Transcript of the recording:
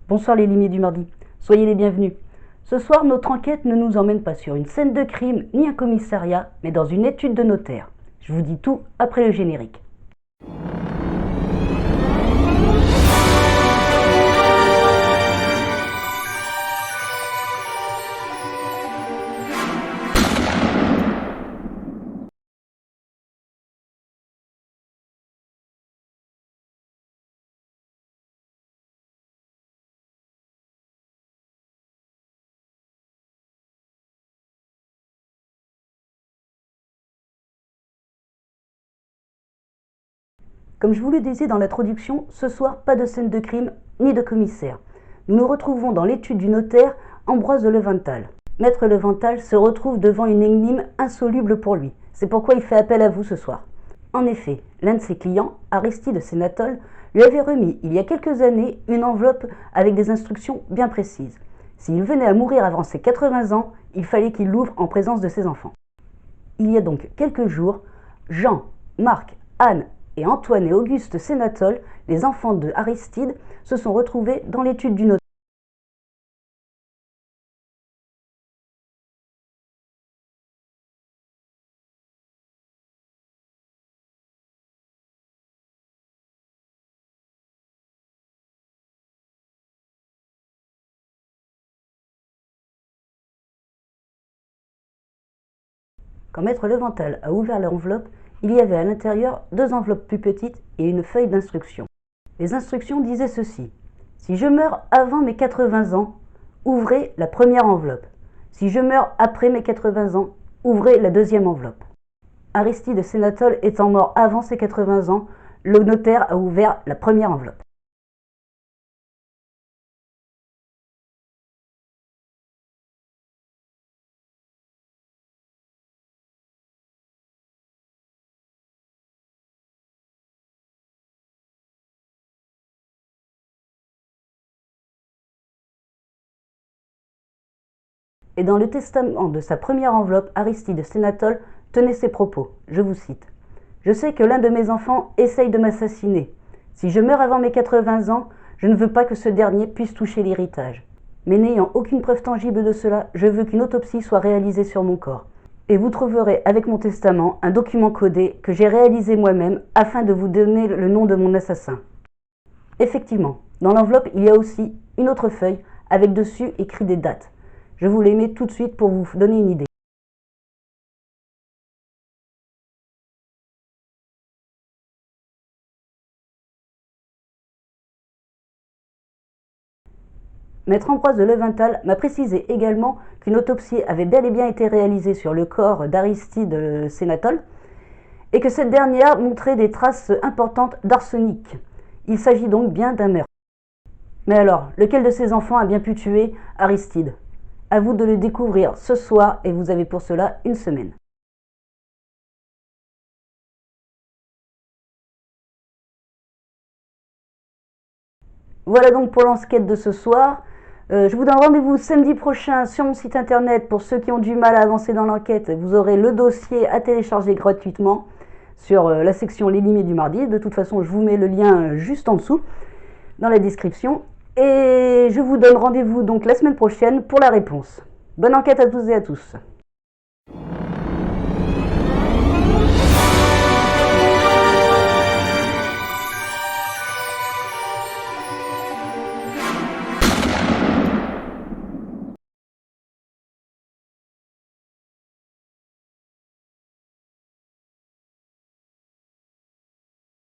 Bonsoir les limiers du mardi, soyez les bienvenus. Ce soir, notre enquête ne nous emmène pas sur une scène de crime ni un commissariat, mais dans une étude de notaire. Je vous dis tout après le générique. Comme je vous le disais dans l'introduction, ce soir, pas de scène de crime ni de commissaire. Nous nous retrouvons dans l'étude du notaire Ambroise de Leventhal. Maître Leventhal se retrouve devant une énigme insoluble pour lui. C'est pourquoi il fait appel à vous ce soir. En effet, l'un de ses clients, Aristide Sénatol, lui avait remis il y a quelques années une enveloppe avec des instructions bien précises. S'il venait à mourir avant ses 80 ans, il fallait qu'il l'ouvre en présence de ses enfants. Il y a donc quelques jours, Jean, Marc, Anne et Antoine et Auguste Sénatol, les enfants de Aristide, se sont retrouvés dans l'étude du notaire. Quand Maître Leventhal a ouvert l'enveloppe, il y avait à l'intérieur 2 enveloppes plus petites et une feuille d'instruction. Les instructions disaient ceci: si je meurs avant mes 80 ans, ouvrez la première enveloppe. Si je meurs après mes 80 ans, ouvrez la deuxième enveloppe. Aristide Sénatol étant mort avant ses 80 ans, le notaire a ouvert la première enveloppe. Et dans le testament de sa première enveloppe, Aristide Sénatol tenait ces propos. Je vous cite: je sais que l'un de mes enfants essaye de m'assassiner. Si je meurs avant mes 80 ans, je ne veux pas que ce dernier puisse toucher l'héritage. Mais n'ayant aucune preuve tangible de cela, je veux qu'une autopsie soit réalisée sur mon corps. Et vous trouverez avec mon testament un document codé que j'ai réalisé moi-même afin de vous donner le nom de mon assassin. Effectivement, dans l'enveloppe, il y a aussi une autre feuille avec dessus écrit des dates. Je vous les mets tout de suite pour vous donner une idée. Maître Ambroise de Leventhal m'a précisé également qu'une autopsie avait bel et bien été réalisée sur le corps d'Aristide Sénatol et que cette dernière montrait des traces importantes d'arsenic. Il s'agit donc bien d'un meurtre. Mais alors, lequel de ces enfants a bien pu tuer Aristide? À vous de le découvrir ce soir et vous avez pour cela une semaine. Voilà donc pour l'enquête de ce soir. Je vous donne rendez-vous samedi prochain sur mon site internet. Pour ceux qui ont du mal à avancer dans l'enquête, vous aurez le dossier à télécharger gratuitement sur la section Les Limiers du mardi. De toute façon, je vous mets le lien juste en dessous dans la description. Et je vous donne rendez-vous donc la semaine prochaine pour la réponse. Bonne enquête à tous et à tous.